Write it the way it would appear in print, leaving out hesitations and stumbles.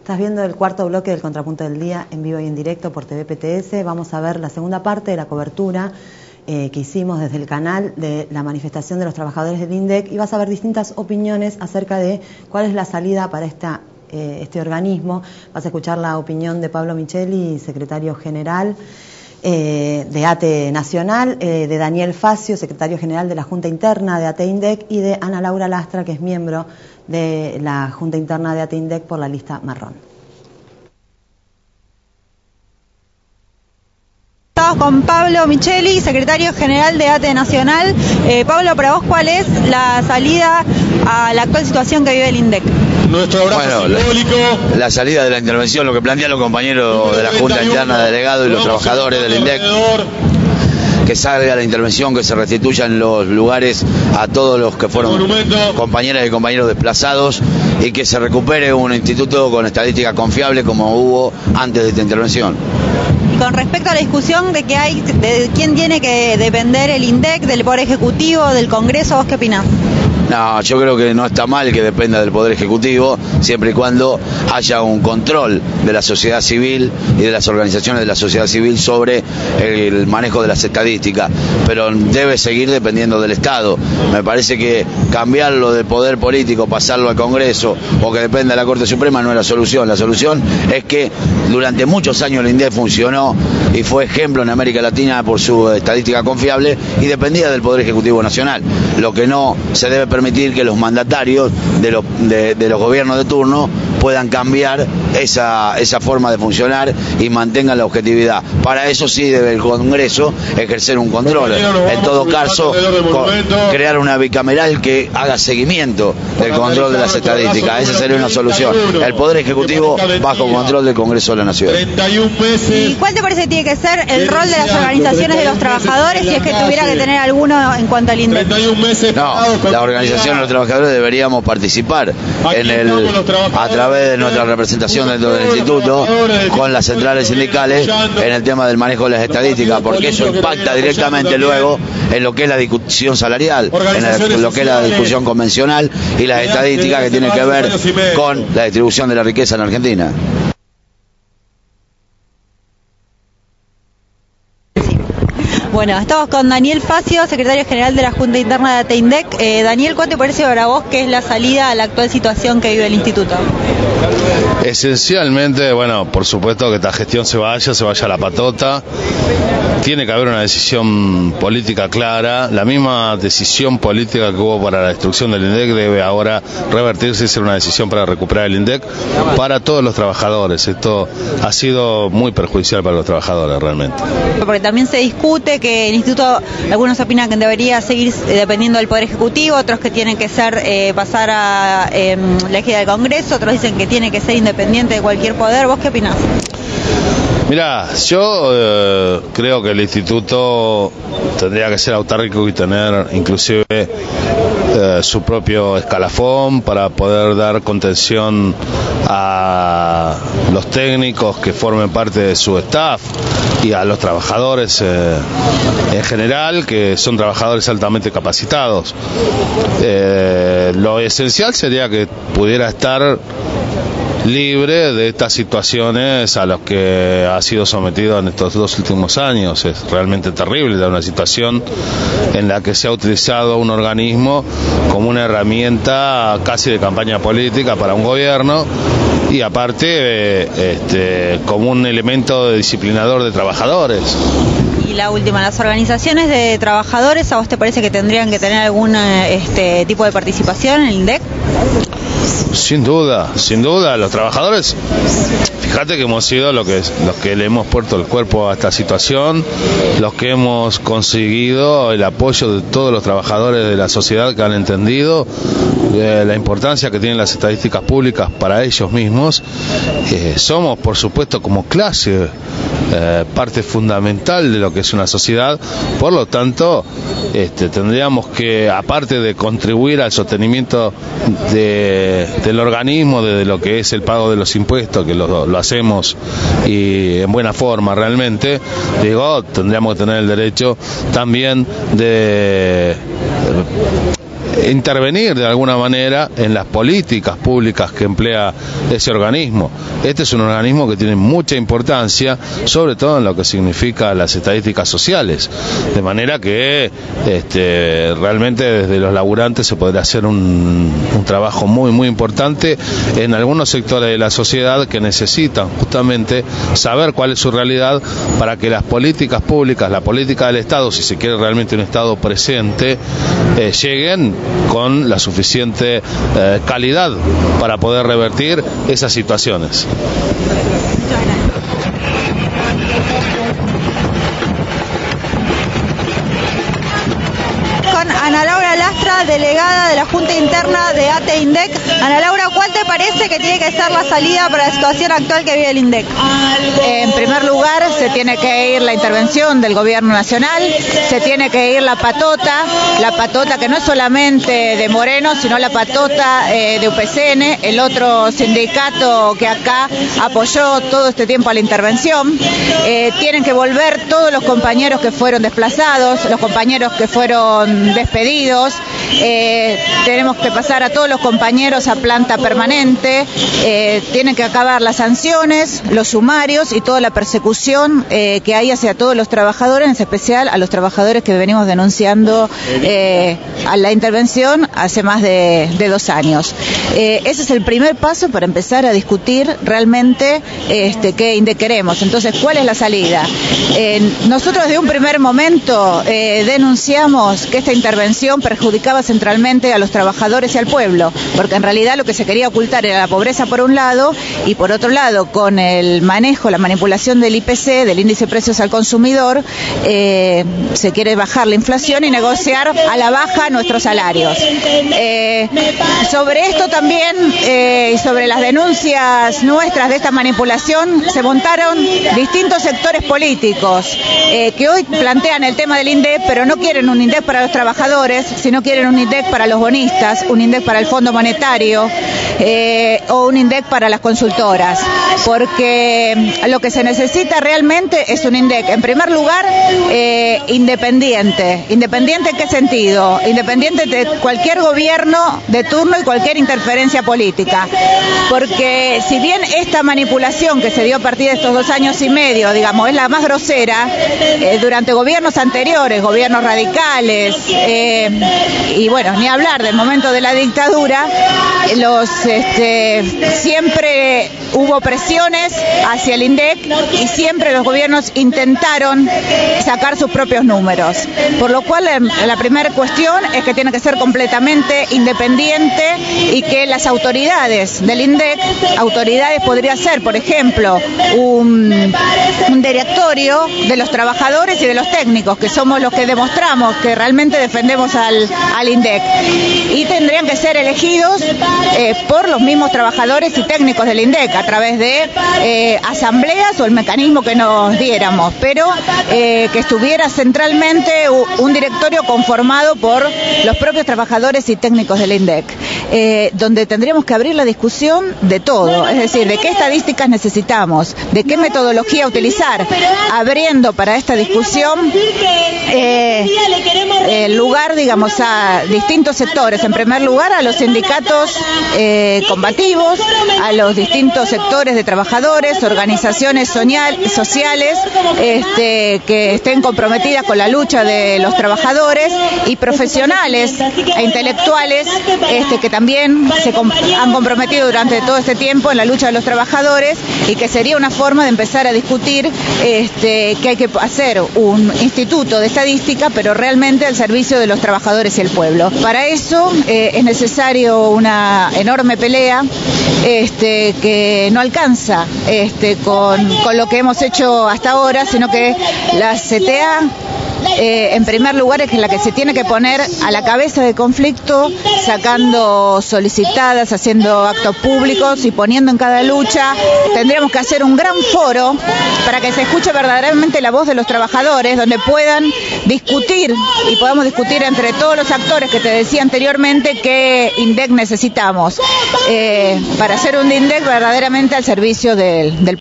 Estás viendo el cuarto bloque del Contrapunto del Día en vivo y en directo por TV PTS. Vamos a ver la segunda parte de la cobertura que hicimos desde el canal de la manifestación de los trabajadores del INDEC, y vas a ver distintas opiniones acerca de cuál es la salida para este organismo. Vas a escuchar la opinión de Pablo Micheli, secretario general de ATE Nacional, de Daniel Facio, secretario general de la Junta Interna de ATE INDEC, y de Ana Laura Lastra, que es miembro de la Junta Interna de ATE INDEC por la lista marrón. Estamos con Pablo Micheli, secretario general de ATE Nacional. Pablo, para vos, ¿cuál es la salida a la actual situación que vive el INDEC? Nuestro abrazo simbólico. La salida de la intervención, lo que plantean los compañeros de la Junta Interna de Delegados y los trabajadores del INDEC, que salga la intervención, que se restituyan los lugares a todos los que fueron compañeras y compañeros desplazados, y que se recupere un instituto con estadística confiable como hubo antes de esta intervención. Y con respecto a la discusión de que hay, de quién tiene que depender el INDEC, del Poder Ejecutivo, del Congreso, ¿vos qué opinás? No, yo creo que no está mal que dependa del Poder Ejecutivo, siempre y cuando haya un control de la sociedad civil y de las organizaciones de la sociedad civil sobre el manejo de las estadísticas, pero debe seguir dependiendo del Estado. Me parece que cambiarlo de poder político, pasarlo al Congreso o que dependa de la Corte Suprema no es la solución. La solución es que durante muchos años el INDEC funcionó y fue ejemplo en América Latina por su estadística confiable y dependía del Poder Ejecutivo Nacional. Lo que no se debe permitir que los mandatarios de los gobiernos de turno puedan cambiar esa forma de funcionar y mantengan la objetividad. Para eso sí debe el Congreso ejercer un control. En todo caso, crear una bicameral que haga seguimiento del control de las estadísticas. Esa sería una solución. El Poder Ejecutivo bajo control del Congreso de la Nación. ¿Y cuál te parece que tiene que ser el rol de las organizaciones de los trabajadores, si es que tuviera que tener alguno en cuanto al INDEC? No, la organización de los trabajadores deberíamos participar a través de nuestra representación dentro del instituto con las centrales sindicales en el tema del manejo de las estadísticas, porque eso impacta directamente luego en lo que es la discusión salarial, en lo que es la discusión convencional y las estadísticas que tienen que ver con la distribución de la riqueza en Argentina. Bueno, estamos con Daniel Facio, secretario general de la Junta Interna de ATE INDEC. Daniel, ¿cuál te parece para vos que es la salida a la actual situación que vive el instituto? Esencialmente, bueno, por supuesto que esta gestión se vaya a la patota. Tiene que haber una decisión política clara. La misma decisión política que hubo para la destrucción del INDEC debe ahora revertirse y ser una decisión para recuperar el INDEC para todos los trabajadores. Esto ha sido muy perjudicial para los trabajadores realmente. Porque también se discute que el instituto, algunos opinan que debería seguir dependiendo del Poder Ejecutivo, otros que tienen que ser pasar a la égida del Congreso, otros dicen que tiene que ser independiente de cualquier poder. ¿Vos qué opinás? Mirá, yo creo que el instituto tendría que ser autárquico y tener inclusive su propio escalafón para poder dar contención a los técnicos que formen parte de su staff y a los trabajadores en general, que son trabajadores altamente capacitados. Lo esencial sería que pudiera estar libre de estas situaciones a las que ha sido sometido en estos 2 últimos años. Es realmente terrible una situación en la que se ha utilizado un organismo como una herramienta casi de campaña política para un gobierno y aparte como un elemento disciplinador de trabajadores. Y la última, las organizaciones de trabajadores, ¿a vos te parece que tendrían que tener algún tipo de participación en el INDEC? Sin duda, los trabajadores, fíjate que hemos sido los que le hemos puesto el cuerpo a esta situación, los que hemos conseguido el apoyo de todos los trabajadores de la sociedad que han entendido la importancia que tienen las estadísticas públicas para ellos mismos. Somos, por supuesto, como clase, parte fundamental de lo que es una sociedad. Por lo tanto, tendríamos que, aparte de contribuir al sostenimiento del organismo, de lo que es el pago de los impuestos, que lo hacemos y en buena forma realmente, tendríamos que tener el derecho también de intervenir de alguna manera en las políticas públicas que emplea ese organismo. Este es un organismo que tiene mucha importancia, sobre todo en lo que significa las estadísticas sociales, de manera que realmente desde los laburantes se podrá hacer un trabajo muy importante en algunos sectores de la sociedad que necesitan justamente saber cuál es su realidad para que las políticas públicas, la política del Estado, si se quiere realmente un Estado presente, lleguen con la suficiente calidad para poder revertir esas situaciones. Ana Laura Lastra, delegada de la Junta Interna de ATE-INDEC. Ana Laura, ¿cuál te parece que tiene que ser la salida para la situación actual que vive el INDEC? En primer lugar, se tiene que ir la intervención del gobierno nacional, se tiene que ir la patota que no es solamente de Moreno, sino la patota de UPCN, el otro sindicato que acá apoyó todo este tiempo a la intervención. Tienen que volver todos los compañeros que fueron desplazados, los compañeros que fueron despedidos, tenemos que pasar a todos los compañeros a planta permanente, tienen que acabar las sanciones, los sumarios y toda la persecución que hay hacia todos los trabajadores, en especial a los trabajadores que venimos denunciando a la intervención hace más de 2 años. Ese es el primer paso para empezar a discutir realmente qué INDEC queremos. Entonces, ¿cuál es la salida? Nosotros de un primer momento denunciamos que esta intervención perjudicaba centralmente a los trabajadores y al pueblo, porque en realidad lo que se quería ocultar era la pobreza por un lado, y por otro lado, con el manejo, la manipulación del IPC, del índice de precios al consumidor, se quiere bajar la inflación y negociar a la baja nuestros salarios. Sobre esto también, y sobre las denuncias nuestras de esta manipulación, se montaron distintos sectores políticos que hoy plantean el tema del INDEC, pero no quieren un INDEC para los trabajadores, sino quieren un INDEC para los bonistas, un INDEC para el Fondo Monetario o un INDEC para las consultoras, porque lo que se necesita realmente es un INDEC, en primer lugar, independiente. ¿Independiente en qué sentido? Independiente de cualquier gobierno de turno y cualquier interferencia política, porque si bien esta manipulación que se dio a partir de estos 2 años y medio, digamos, es la más grosera, durante gobiernos anteriores, gobiernos radicales, y bueno, ni hablar del momento de la dictadura, siempre hubo presiones hacia el INDEC y siempre los gobiernos intentaron sacar sus propios números, por lo cual la primera cuestión es que tiene que ser completamente independiente y que las autoridades del INDEC, autoridades podría ser, por ejemplo, un directorio de los trabajadores y de los técnicos, que somos los que demostramos que realmente defendemos al INDEC, y tendrían que ser elegidos por los mismos trabajadores y técnicos del INDEC a través de asambleas o el mecanismo que nos diéramos, pero que estuviera centralmente un directorio conformado por los propios trabajadores y técnicos del INDEC, donde tendríamos que abrir la discusión de todo, es decir, de qué estadísticas necesitamos, de qué metodología utilizar, abriendo para esta discusión lugar, digamos, a distintos sectores. En primer lugar, a los sindicatos combativos, a los distintos sectores de trabajadores, organizaciones sociales que estén comprometidas con la lucha de los trabajadores, y profesionales e intelectuales que también se han comprometido durante todo este tiempo en la lucha de los trabajadores, y que sería una forma de empezar a discutir que hay que hacer un instituto de estadística, pero realmente al servicio de los trabajadores y el pueblo. Para eso es necesario una enorme pelea que no alcanza con lo que hemos hecho hasta ahora, sino que la CTA en primer lugar es la que se tiene que poner a la cabeza del conflicto, sacando solicitadas, haciendo actos públicos y poniendo en cada lucha. Tendríamos que hacer un gran foro para que se escuche verdaderamente la voz de los trabajadores, donde puedan discutir y podamos discutir entre todos los actores que te decía anteriormente qué INDEC necesitamos para hacer un INDEC verdaderamente al servicio del